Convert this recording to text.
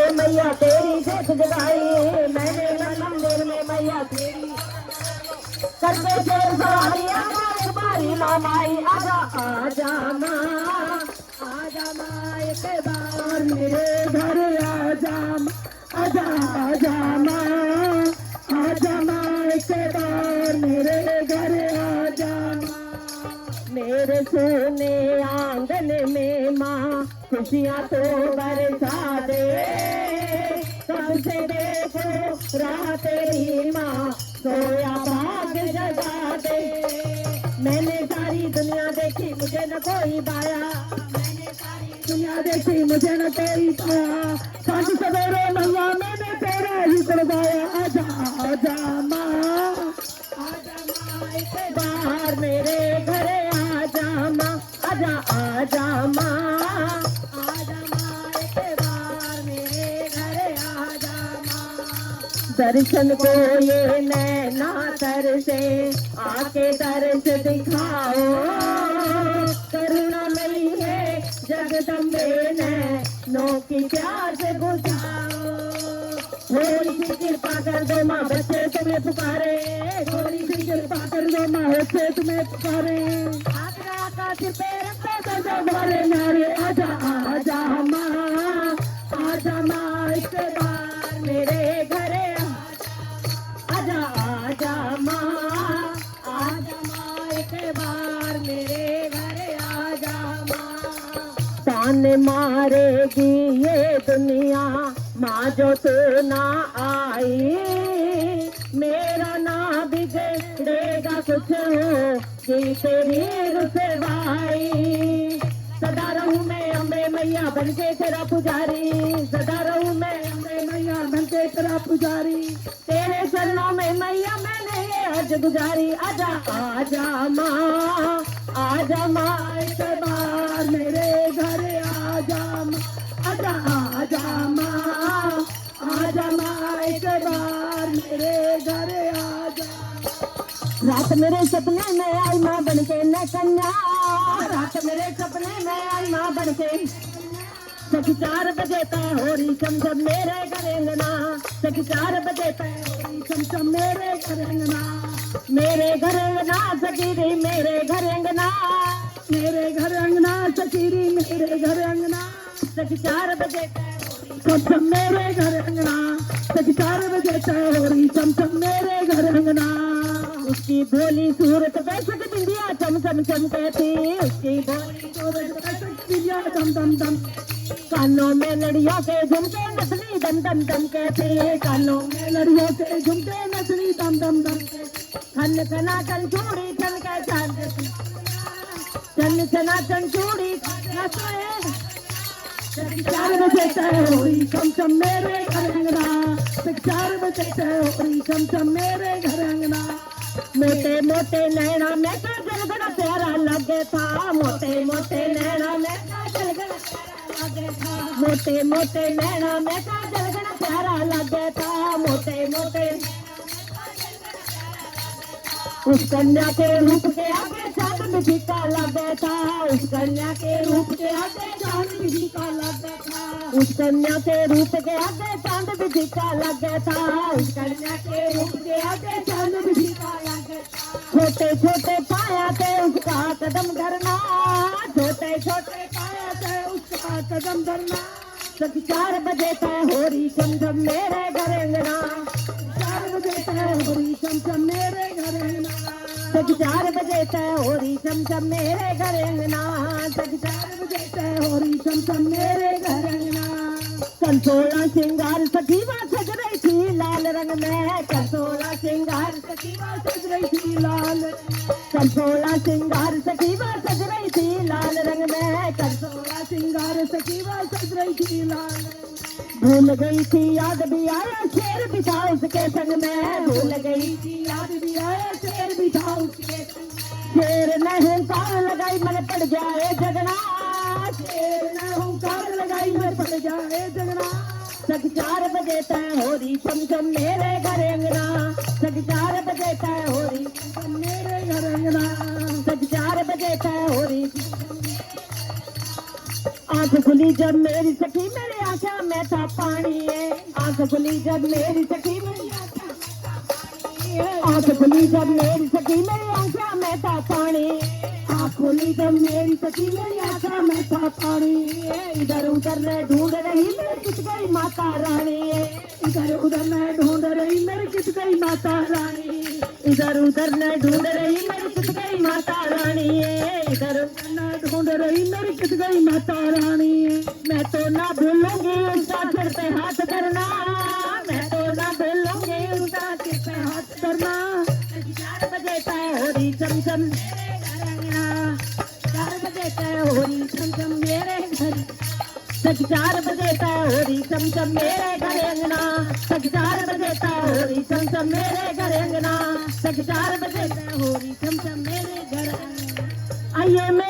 में मैया तेरी जोत जगाई, मैंने मंदिर में मैया तेरी करके शेर सवारी हमारे बारी मामाई। आजा आजा माँ, आजा माँ एक बार मेरे घर आजा, आजा आजा माँ, आजा माँ एक बार मेरे घर आजा। मेरे सोने आंगन में माँ खुशियाँ तो बरसा दे, कब से देखो राह तेरी माँ सोया भाग जगा दे। मैंने सारी दुनिया देखी मुझे न कोई पाया, मैंने सारी दुनिया देखी मुझे न कोई पाया, सांझ सवेरे मैया मैंने तेरा ही करवाया। आजा आजा माँ, आजा माँ एक बार मेरे घर आजा माँ, आजा आजा माँ, आजा माँ एक बार मेरे घर आजा माँ। दर्शन को ये नैना तरसे, आके दर्श दिखाओ, करुणामयी है जगदम्बे नैनों की प्यास बुझाओ। थोड़ी सी कृपा कर दो माँ बच्चे तुम्हें पुकारे, थोड़ी सी कृपा कर दो माँ बच्चे तुम्हें पुकारे। आकाश पे रखो तो वाले नारे। आजा आजा माँ, आजा माँ एक बार मेरे घर आजा, आजा माँ, आजा माँ एक बार मेरे घर आजा माँ। तान मारेगी ये दुनिया माँ जो तू ना आई, मेरा ना बिगड़ेगा कुछ हो कि तेरी रुसवाई। सदा रहूं मैं अम्बे मैया बनके तेरा पुजारी, सदा रहूं मैं अम्बे मैया बनके तेरा पुजारी। तेरे चरणों में मैया मैंने ये अर्ज गुजारी। आजा आजा माँ, आजा माँ एक बार मेरे घर आजा माँ, आजा आजा माँ, आजा माँ एक बार मेरे घर आजा। रात मेरे सपने में आई माँ बनके न कन्या, रात मेरे सपने में आई माँ बनके। सखी 4 बजे तय हो रही चमचम मेरे घर अंगना, सखी 4 बजे तय हो रही चमचम मेरे घर अंगना। मेरे घर अंगना सकीरी मेरे घर अंगना, मेरे घर अंगना सकीरी मेरे घर अंगना। सखी 4 बजे तय हो रही चमचम मेरे घर अंगना, सखी 4 बजे तय हो रही चमचम मेरे घर अंगना। उसकी भोली सूरत बैसक बिंदिया चम चम चमके थी, उसकी भोली सूरत बैसक बिंदिया दम दम दम। कानों में लड़ियों के झुमके नथनी दम दम दम के थे, कानों में लड़ियों के झुमके नथनी दम दम दम के। खन खना चन चूड़ी चन के चांद, चन चना चन चूड़ी नसरे। 4 बजे तय हो रही चमचम मेरे घर अंगना, 4 बजे तय हो रही चमचम मेरे घर अंगना। मोटे मोटे नैना में काजल बड़ा प्यारा लगे था, मोटे मोटे नैना में काजल बड़ा प्यारा लगे था, मोटे मोटे नैना में काजल बड़ा प्यारा लगे था, मोटे मोटे। उस कन्या के रूप के आगे चांद में फीका लगे था, उस कन्या के रूप के आगे चांद में फीका लगे था, उस कन्या के रूप के आगे चांद में फीका लगे था, उस कन्या के रूप के आगे चांद में फीका लगे था। छोटे छोटे पाया थे उसका कदम धरना, छोटे छोटे पाया थे उसका कदम धरना। सखी 4 बजे तय हो रही चमचम मेरे घर अंगना, 4 बजे तय हो रही चमचम मेरे घर अंगना। सखी 4 बजे तय हो रही चमचम मेरे घर अंगना, सखी 4 बजे तय हो रही चमचम मेरे घर अंगना। कंसोला श्रृंगार सखीवा सज रही थी लाल रंग में, कंसोला श्रृंगार सखीवा सज रही थी लाल, कंसोला श्रृंगार सखीवा सज रही थी लाल रंग में, कंसोला श्रृंगार सखीवा सज रही थी लाल। भूल गई थी याद भी आया शेर भी था उसके संग में, भूल गई थी याद भी आया शेर भी था उसके संग। शेर ने हुंकार लगाई मन पड़ जाए जगना, शेर ने हुंकार लगाई मन पड़ जाए जगना। सखी 4 बजे तय हो रही चमचम मेरे घर अंगना, सखी 4 बजे तय हो रही चमचम मेरे घर अंगना, सखी 4 बजे तय हो रही। आंख खुली जब मेरी सखी मेरे आशा में था था पानी है। आंख खुली जब मेरी सखी मेरी आंख खुली जब मेरी सखी मेरी आंखों में था पानी। आंख खुली जब मेरी सखी मेरी आंखों में था पानी। इधर उधर मैं ढूंढ रही मेरी किस गई माता रानी। इधर उधर मैं ढूंढ रही मेरी किस गई माता रानी। इधर उधर मैं ढूंढ रही मेरी किस गई माता रानी। इधर उधर मैं ढूंढ रही मेरी किस गई माता रानी। मैं तो ना भूलूंगी उसका सिर पे हाथ धरना। मैं तो ना भूलूंगी उसका सिर पे हाथ धरना। 4 बजे तय हो रही चमचम मेरे घर अंगना। 4 बजे तय हो रही चमचम मेरे घर। 4 बजे तय हो रही चमचम मेरे घर अंगना। 4 बजे तय हो रही चमचम मेरे घर अंगना। 4 बजे तय हो रही चमचम मेरे घर अंगना। आइए मैं